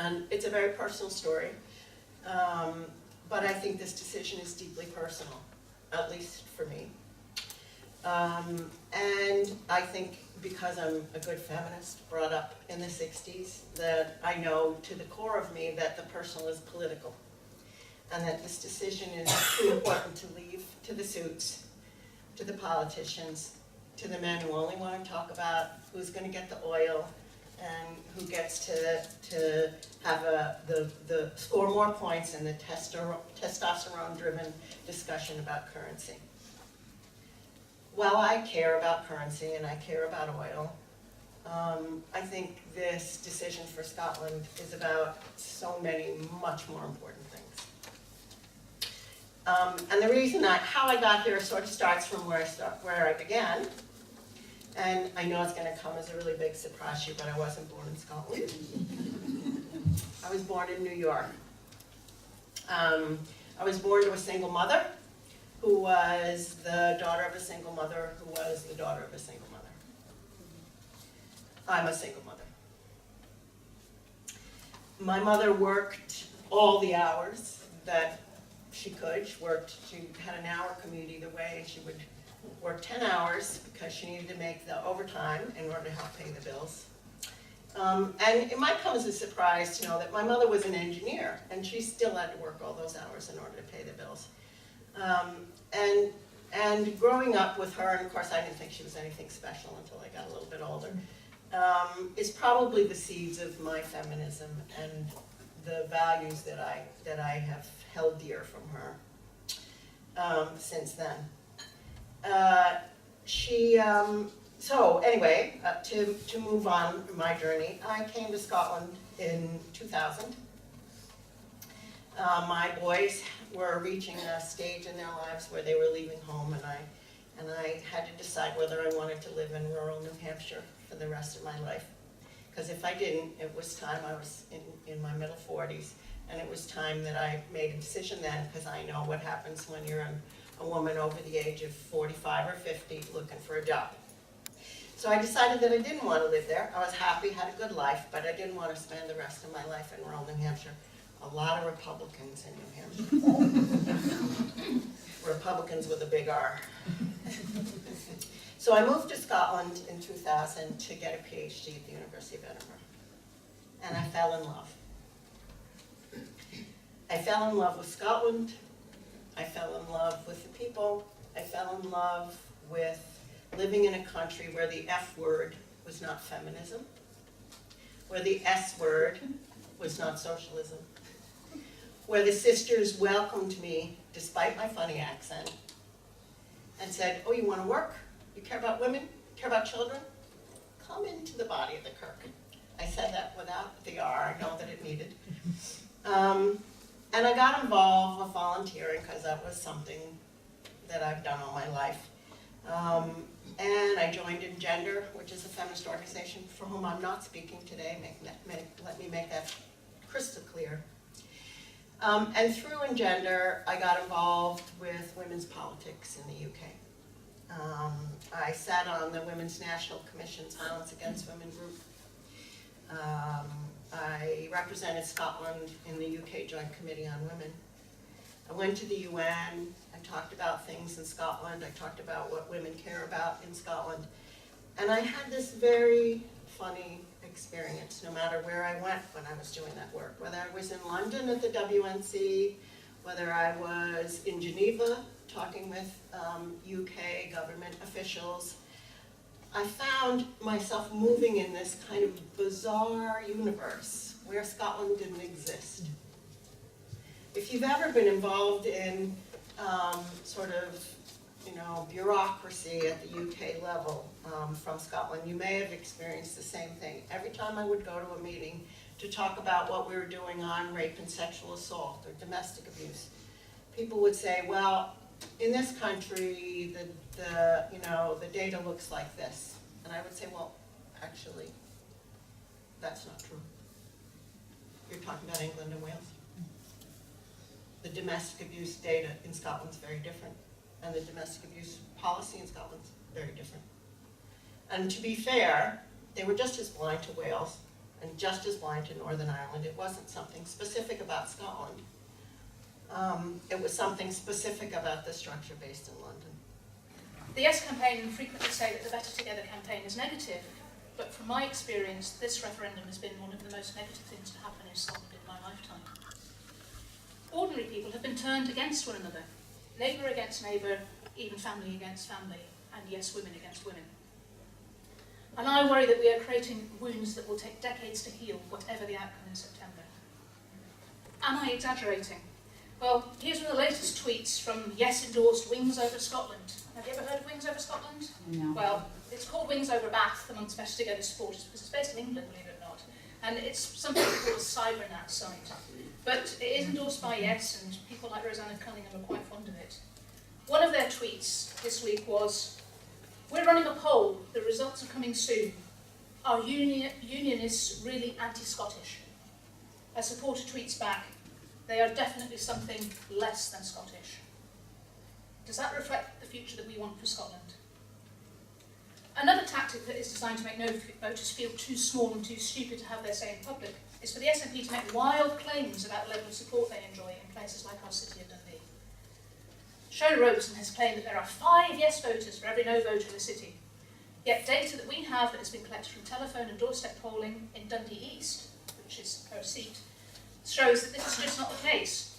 And it's a very personal story, but I think this decision is deeply personal, at least for me. And I think because I'm a good feminist, brought up in the 60s, that I know to the core of me that the personal is political, and that this decision is too important to leave to the suits, to the politicians, to the men who only want to talk about who's going to get the oil and who gets to have the score more points in the testosterone-driven discussion about currency. While I care about currency and I care about oil, I think this decision for Scotland is about so many much more important things. And the reason how I got here sort of starts from where I began. And I know it's going to come as a really big surprise to you, but I wasn't born in Scotland. I was born in New York. I was born to a single mother, who was the daughter of a single mother, who was the daughter of a single mother. I'm a single mother. My mother worked all the hours that she could. She had an hour commute either way, and she would work 10 hours because she needed to make the overtime in order to help pay the bills. And it might come as a surprise to know that my mother was an engineer, and she still had to work all those hours in order to pay the bills. And growing up with her, and of course I didn't think she was anything special until I got a little bit older, is probably the seeds of my feminism and the values that I have held dear from her since then. So anyway, to move on my journey, I came to Scotland in 2000. My boys were reaching a stage in their lives where they were leaving home, and I had to decide whether I wanted to live in rural New Hampshire for the rest of my life. Because if I didn't, it was time. I was in my middle 40s, and it was time that I made a decision then, because I know what happens when you're a woman over the age of 45 or 50 looking for a job. So I decided that I didn't want to live there. I was happy, had a good life, but I didn't want to spend the rest of my life in rural New Hampshire. A lot of Republicans in New Hampshire. Republicans with a big R. So I moved to Scotland in 2000 to get a PhD at the University of Edinburgh. And I fell in love. I fell in love with Scotland. I fell in love with the people. I fell in love with living in a country where the F word was not feminism, where the S word was not socialism, where the sisters welcomed me despite my funny accent and said, oh, you want to work? You care about women? Care about children? Come into the body of the Kirk. I said that without the R. I know that it needed. And I got involved with volunteering because that was something that I've done all my life. And I joined Engender, which is a feminist organization for whom I'm not speaking today. Let me make that crystal clear. And through Engender, I got involved with women's politics in the UK. I sat on the Women's National Commission's Violence Against Women group. I represented Scotland in the UK Joint Committee on Women. I went to the UN. I talked about things in Scotland. I talked about what women care about in Scotland. And I had this very funny experience no matter where I went when I was doing that work. Whether I was in London at the WNC, whether I was in Geneva talking with UK government officials, I found myself moving in this kind of bizarre universe where Scotland didn't exist. If you've ever been involved in sort of, bureaucracy at the UK level from Scotland, you may have experienced the same thing. Every time I would go to a meeting to talk about what we were doing on rape and sexual assault or domestic abuse, people would say, well, in this country, the data looks like this. And I would say, well, actually, that's not true. You're talking about England and Wales. The domestic abuse data in Scotland is very different. And the domestic abuse policy in Scotland is very different. And to be fair, they were just as blind to Wales and just as blind in Northern Ireland. It wasn't something specific about Scotland. It was something specific about the structure based in London. The Yes campaign frequently say that the Better Together campaign is negative, but from my experience, this referendum has been one of the most negative things to happen in Scotland in my lifetime. Ordinary people have been turned against one another, neighbour against neighbour, even family against family, and yes, women against women. And I worry that we are creating wounds that will take decades to heal, whatever the outcome in September. Am I exaggerating? Well, here's one of the latest tweets from Yes-endorsed Wings Over Scotland. Have you ever heard of Wings Over Scotland? No. Well, it's called Wings Over Bath amongst Better Together supporters because it's based in England, believe it or not. And it's something called a CyberNat site. But it is endorsed by Yes, and people like Rosanna Cunningham are quite fond of it. One of their tweets this week was, "We're running a poll, the results are coming soon. Are unionists really anti-Scottish?" A supporter tweets back, "They are definitely something less than Scottish." Does that reflect the future that we want for Scotland? Another tactic that is designed to make no voters feel too small and too stupid to have their say in public is for the SNP to make wild claims about the level of support they enjoy in places like our city of Dundee. Shona Robeson has claimed that there are 5 yes voters for every no voter in the city. Yet data that we have that has been collected from telephone and doorstep polling in Dundee East, which is her seat, shows that this is just not the case.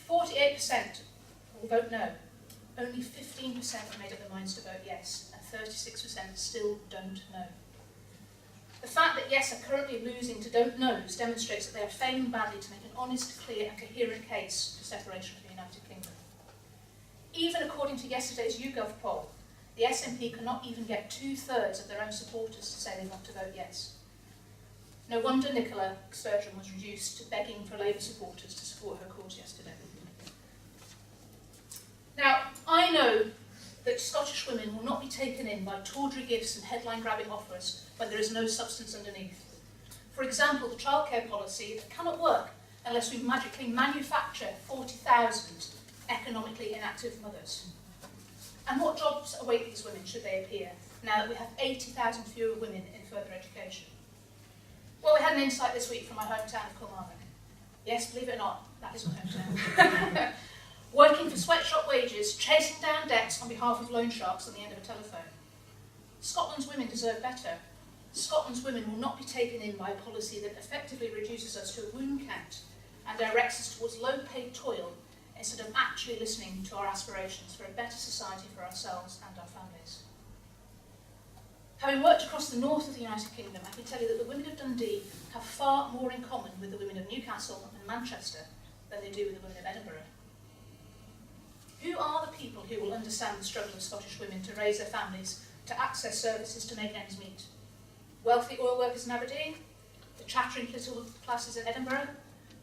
48% will vote no. Only 15% have made up their minds to vote yes, and 36% still don't know. The fact that yes are currently losing to don't knows demonstrates that they are failing badly to make an honest, clear and coherent case for separation from the United Kingdom. Even according to yesterday's YouGov poll, the SNP cannot even get 2/3 of their own supporters to say they want to vote yes. No wonder Nicola Sturgeon was reduced to begging for Labour supporters to support her cause yesterday. Now, I know that Scottish women will not be taken in by tawdry gifts and headline-grabbing offers when there is no substance underneath. For example, the childcare policy that cannot work unless we magically manufacture 40,000 economically inactive mothers. And what jobs await these women should they appear, now that we have 80,000 fewer women in further education? Well, we had an insight this week from my hometown of Kilmarnock. Yes, believe it or not, that is my hometown. Working for sweatshop wages, chasing down debts on behalf of loan sharks on the end of a telephone. Scotland's women deserve better. Scotland's women will not be taken in by a policy that effectively reduces us to a wound count and directs us towards low-paid toil instead of actually listening to our aspirations for a better society for ourselves and our families. Having worked across the north of the United Kingdom, I can tell you that the women of Dundee have far more in common with the women of Newcastle and Manchester than they do with the women of Edinburgh. Who are the people who will understand the struggle of Scottish women to raise their families, to access services, to make ends meet? Wealthy oil workers in Aberdeen, the chattering political classes in Edinburgh,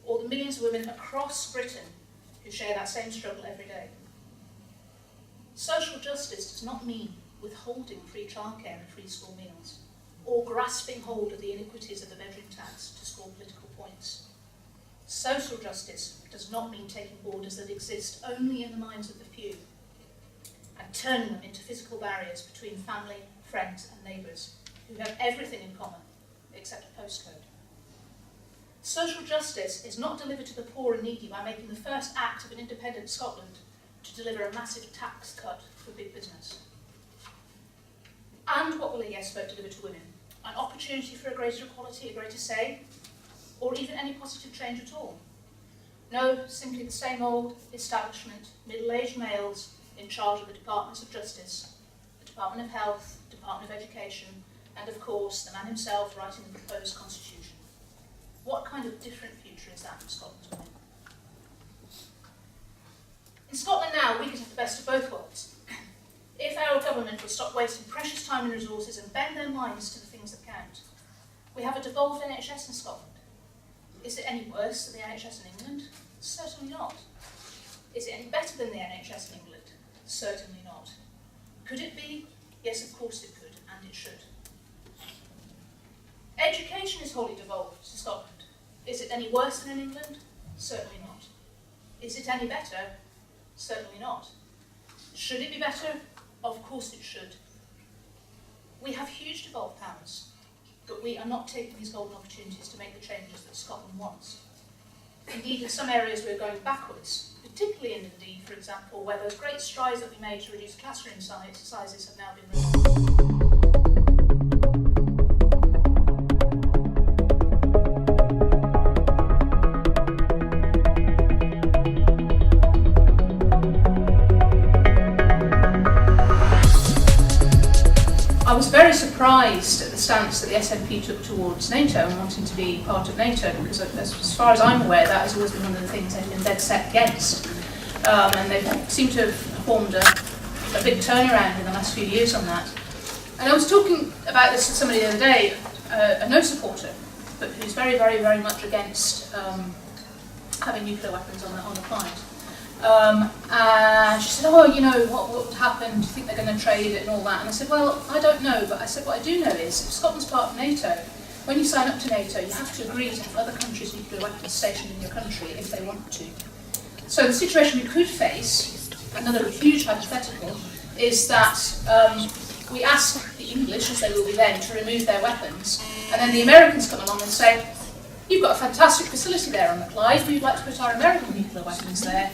or the millions of women across Britain who share that same struggle every day? Social justice does not mean withholding free childcare and free school meals, or grasping hold of the iniquities of the bedroom tax to score political points. Social justice does not mean taking borders that exist only in the minds of the few and turning them into physical barriers between family, friends and neighbours who have everything in common except a postcode. Social justice is not delivered to the poor and needy by making the first act of an independent Scotland to deliver a massive tax cut for big business. And what will a yes vote deliver to women? An opportunity for a greater equality, a greater say, or even any positive change at all? No, simply the same old establishment, middle-aged males in charge of the Departments of Justice, the Department of Health, Department of Education, and of course the man himself writing the proposed constitution. What kind of different future is that for Scotland's women? In Scotland now, we could have the best of both worlds. If our government will stop wasting precious time and resources and bend their minds to the things that count. We have a devolved NHS in Scotland. Is it any worse than the NHS in England? Certainly not. Is it any better than the NHS in England? Certainly not. Could it be? Yes, of course it could, and it should. Education is wholly devolved to Scotland. Is it any worse than in England? Certainly not. Is it any better? Certainly not. Should it be better? Of course it should. We have huge devolved powers. that we are not taking these golden opportunities to make the changes that Scotland wants. Indeed, in some areas we're going backwards, particularly in Dundee, for example, where those great strides that we made to reduce classroom sizes have now been removed. I was very surprised at the stance that the SNP took towards NATO and wanting to be part of NATO, because as far as I'm aware, that has always been one of the things they've been dead set against. And they seem to have formed a big turnaround in the last few years on that. And I was talking about this to somebody the other day, a no supporter, but who's very, very, very much against having nuclear weapons on the planet. And she said, oh, you know, what would happen? Do you think they're going to trade it and all that? And I said, well, I don't know, but I said, what I do know is, if Scotland's part of NATO, when you sign up to NATO, you have to agree to have other countries' nuclear weapons stationed in your country if they want to. So the situation we could face, another huge hypothetical, is that we ask the English, as they will be then, to remove their weapons, and then the Americans come along and say, you've got a fantastic facility there on the Clyde, we'd like to put our American nuclear weapons there.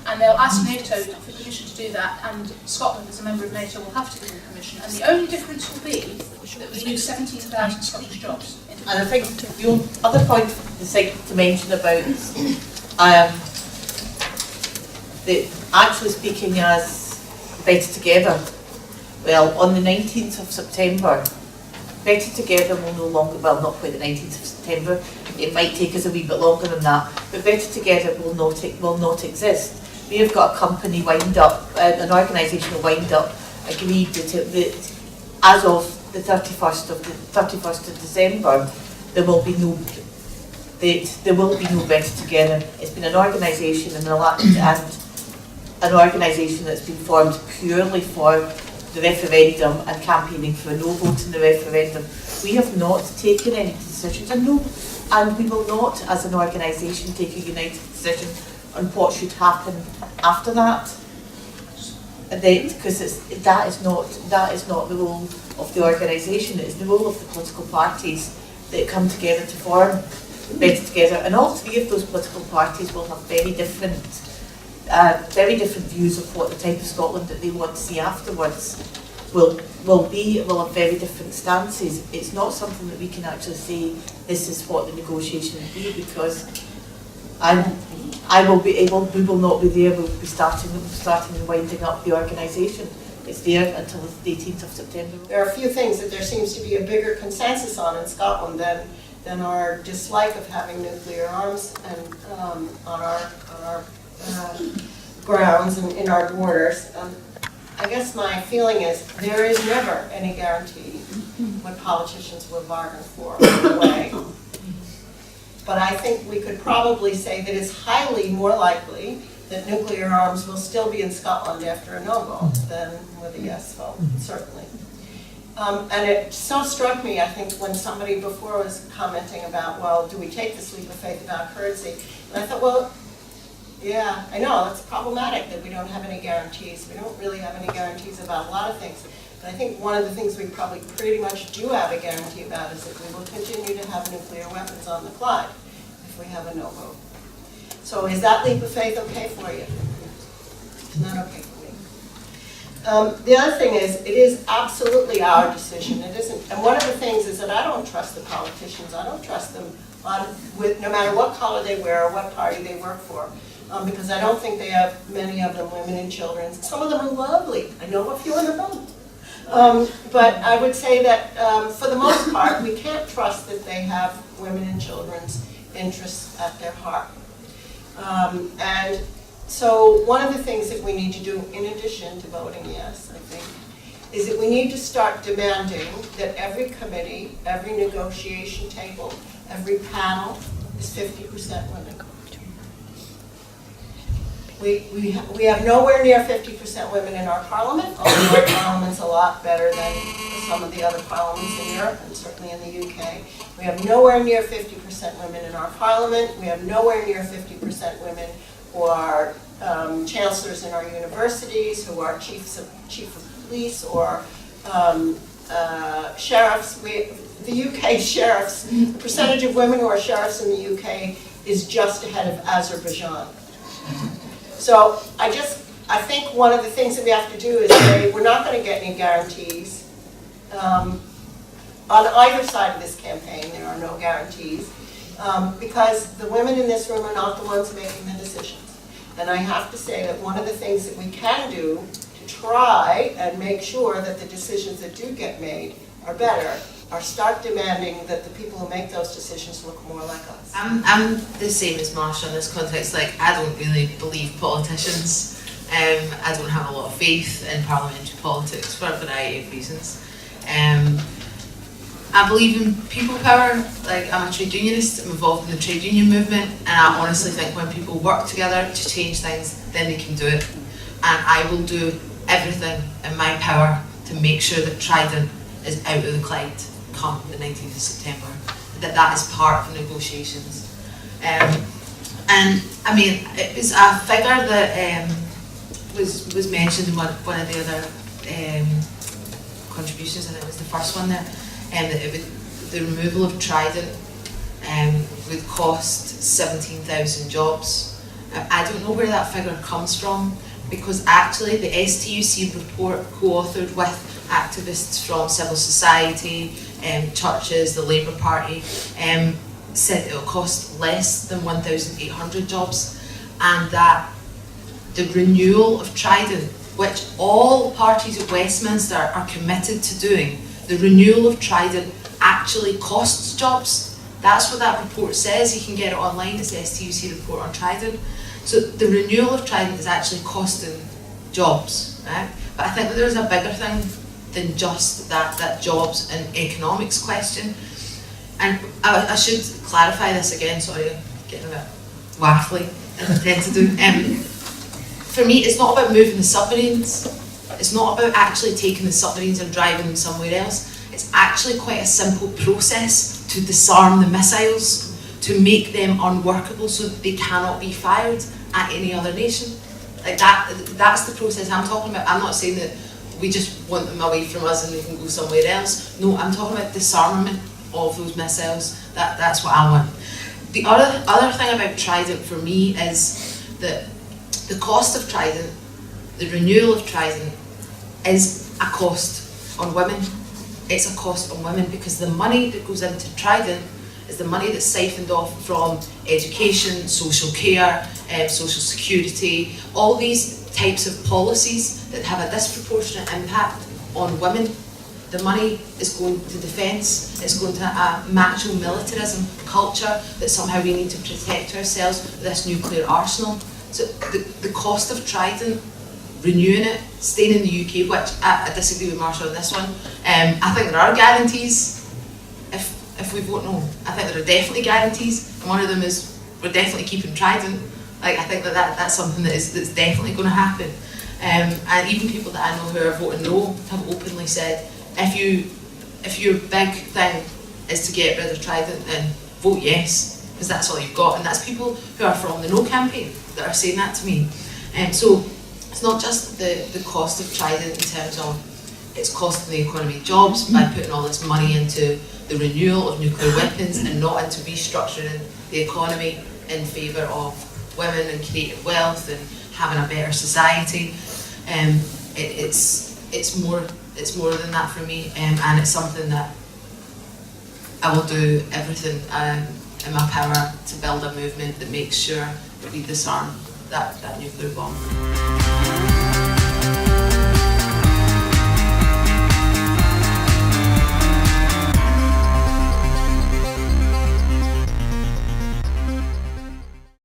And they'll ask NATO for permission to do that, and Scotland, as a member of NATO, will have to give them permission. And the only difference will be that we lose 17,000 Scottish jobs. And I think the other point to mention about actually speaking as Better Together, well, on the 19th of September, Better Together will no longer, well, not quite the 19th of September, it might take us a wee bit longer than that, but Better Together will not exist. We have got a company wind up, an organisation wind up, agreed that as of the 31st of December, there will be no Better Together. It's been an organisation and an organisation that's been formed purely for the referendum and campaigning for a no vote in the referendum. We have not taken any decisions, and we will not, as an organisation, take a united decision on what should happen after that. Because that is not the role of the organisation. It is the role of the political parties that come together to form Better Together, and all three of those political parties will have very different views of what the type of Scotland that they want to see afterwards will have very different stances. It's not something that we can actually say this is what the negotiation will be, because we will not be there. We'll be starting and winding up the organisation. It's there until the 18th of September. There are a few things that there seems to be a bigger consensus on in Scotland than our dislike of having nuclear arms and on our grounds and in our borders. I guess my feeling is there is never any guarantee what politicians will bargain for in a way. But I think we could probably say that it's highly more likely that nuclear arms will still be in Scotland after a no vote than with a yes vote, certainly. And it so struck me, I think, when somebody before was commenting about, well, do we take this leap of faith about currency? And I thought, well, yeah, I know, it's problematic that we don't have any guarantees. We don't really have any guarantees about a lot of things. But I think one of the things we probably pretty much do have a guarantee about is that we will continue to have nuclear weapons on the Clyde if we have a no vote. So is that leap of faith okay for you? It's not okay for me. The other thing is, it is absolutely our decision. It isn't, and one of the things is that I don't trust the politicians. I don't trust them no matter what color they wear or what party they work for. Because I don't think they have, many of them, women and children. Some of them are lovely. I know a few in the room. But I would say that for the most part, we can't trust that they have women and children's interests at their heart. And so one of the things that we need to do, in addition to voting yes, I think, is that we need to start demanding that every committee, every negotiation table, every panel is 50% women. We have nowhere near 50% women in our parliament, although our parliament's a lot better than some of the other parliaments in Europe and certainly in the UK. We have nowhere near 50% women in our parliament. We have nowhere near 50% women who are chancellors in our universities, who are chief of police or sheriffs. the UK sheriffs, the percentage of women who are sheriffs in the UK is just ahead of Azerbaijan. So I think one of the things that we have to do is say we're not going to get any guarantees. On either side of this campaign, there are no guarantees, because the women in this room are not the ones making the decisions. And I have to say that one of the things that we can do to try and make sure that the decisions that do get made are better are start demanding that the people who make those decisions look more like us. I'm the same as Marsha in this context. Like, I don't really believe politicians. I don't have a lot of faith in parliamentary politics for a variety of reasons. I believe in people power. Like, I'm a trade unionist, I'm involved in the trade union movement, and I honestly think when people work together to change things, then they can do it. And I will do everything in my power to make sure that Trident is out of the Clyde come the 19th of September, that is part of the negotiations. And I mean, it was a figure that was mentioned in one of the other contributions, and it was the first one there, that it would, the removal of Trident would cost 17,000 jobs. I don't know where that figure comes from, because actually the STUC report, co-authored with activists from civil society, churches, the Labour Party, said it will cost less than 1,800 jobs, and that the renewal of Trident, which all parties at Westminster are committed to doing, the renewal of Trident actually costs jobs. That's what that report says. You can get it online, it's the STUC report on Trident. So the renewal of Trident is actually costing jobs, right? But I think that there's a bigger thing than just that jobs and economics question. And I should clarify this again, sorry, I'm getting a bit waffly, as I tend to do. For me, it's not about moving the submarines. It's not about actually taking the submarines and driving them somewhere else. It's actually quite a simple process to disarm the missiles, to make them unworkable so that they cannot be fired at any other nation. Like that's the process I'm talking about. I'm not saying that we just want them away from us and they can go somewhere else. No, I'm talking about disarmament of those missiles. That's what I want. The other thing about Trident for me is that the cost of Trident, the renewal of Trident, is a cost on women. It's a cost on women because the money that goes into Trident is the money that's siphoned off from education, social care, social security, all these types of policies that have a disproportionate impact on women. The money is going to defence, it's going to a macho militarism culture that somehow we need to protect ourselves with this nuclear arsenal. So the cost of Trident, renewing it, staying in the UK, which I disagree with Marsha on this one. I think there are guarantees if we vote no. I think there are definitely guarantees, and one of them is we're definitely keeping Trident. Like, I think that's something that's definitely going to happen. And even people that I know who are voting no have openly said, if your big thing is to get rid of Trident, then vote yes, because that's all you've got. And that's people who are from the no campaign that are saying that to me. So it's not just the cost of Trident in terms of it's costing the economy jobs by putting all this money into the renewal of nuclear weapons and not into restructuring the economy in favour of women and creative wealth and having a better society. It's more than that for me, and it's something that I will do everything in my power to build a movement that makes sure that we disarm that nuclear bomb.